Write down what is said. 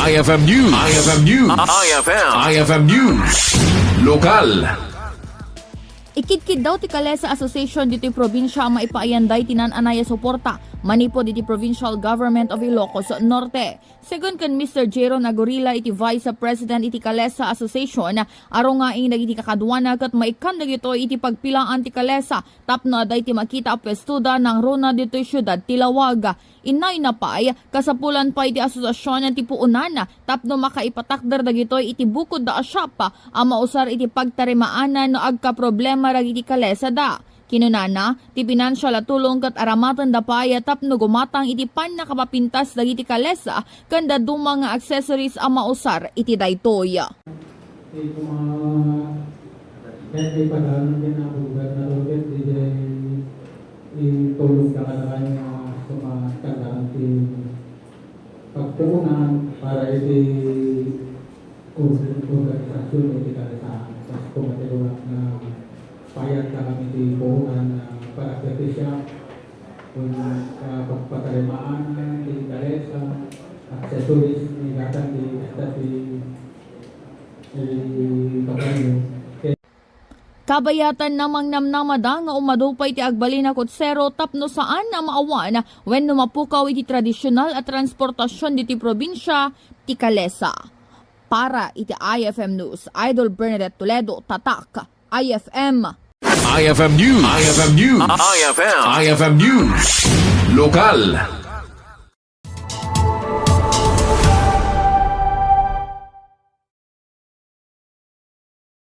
IFM News. IFM News. IFM News. Lokal. Ikidkid daw ti Kalesa Association dito'y probinsya ang maipaayanday tinan Anay suporta Manipud iti Provincial Government of Ilocos Norte. Second kan Mr. Jeron Agorila iti Vice President iti Kalesa Association, aro nga ing nagiti kakadwana kat maikan dagito iti pagpilaan ti Kalesa tapno aday ti makita a pwestuda ng rona dito'y syudad Tilawag. Inay na pay, kasapulan pa iti asosasyon ti puunan tapno makaipatakder dagitoy iti bukod da asyapa ang mausar iti pagtarimaanan no agka problema ragiti Kalesa da. Kinunana, ti pinansyal at tulong kat aramatan da paya tapno gumatang iti pan nakapapintas dagiti Kalesa kanda dumang nga accessories ang mausar iti daytoy. Ito mga padalan din ang bugat na roket itulong ka kanya sa mga tandaan ti pagtuunan para iti organisasyon iti Kalesa mas kumatilungan na payat ka kami di buhungan para siya kung pagpatalimaan di Kalesa accessories ni gatang di kabayo. Kabayatan namang namnamada nga umadupay ti agbalina kutsero tapno saan na maawan when numapukaw iti tradisyonal at transportasyon diti probinsya ti Kalesa. Para iti IFM News, Idol Bernadette Toledo, Tatak, IFM. IFM News. IFM News. IFM News. Lokal.